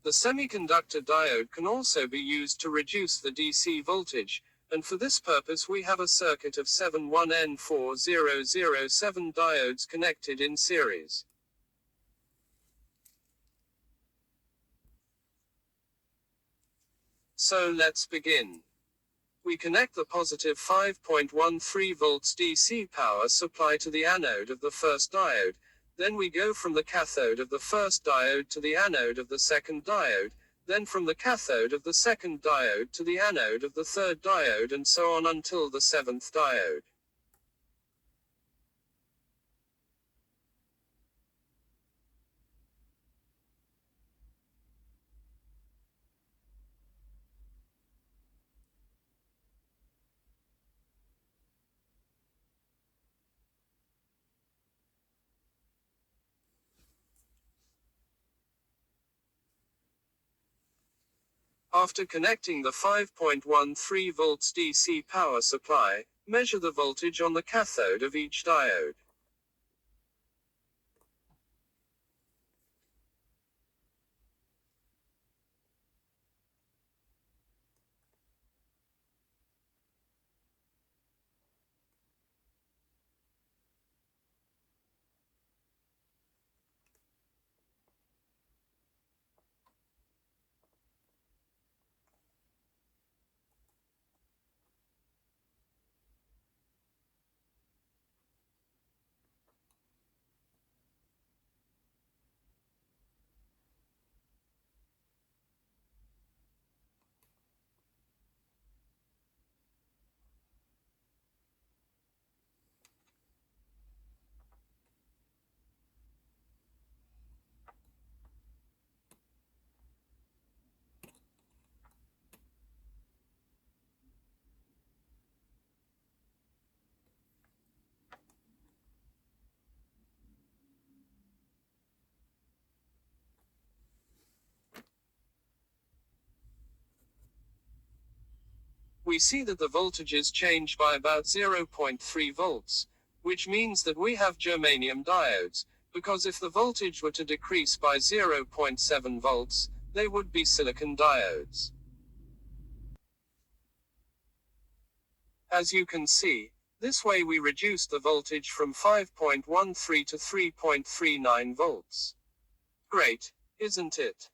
The semiconductor diode can also be used to reduce the DC voltage, and for this purpose we have a circuit of 71N4007 diodes connected in series. So let's begin. We connect the positive 5.13 volts DC power supply to the anode of the first diode, then we go from the cathode of the first diode to the anode of the second diode, then from the cathode of the second diode to the anode of the third diode, and so on until the seventh diode. After connecting the 5.13 volts DC power supply, measure the voltage on the cathode of each diode. We see that the voltages change by about 0.3 volts, which means that we have germanium diodes, because if the voltage were to decrease by 0.7 volts, they would be silicon diodes. As you can see, this way we reduce the voltage from 5.13 to 3.39 volts. Great, isn't it?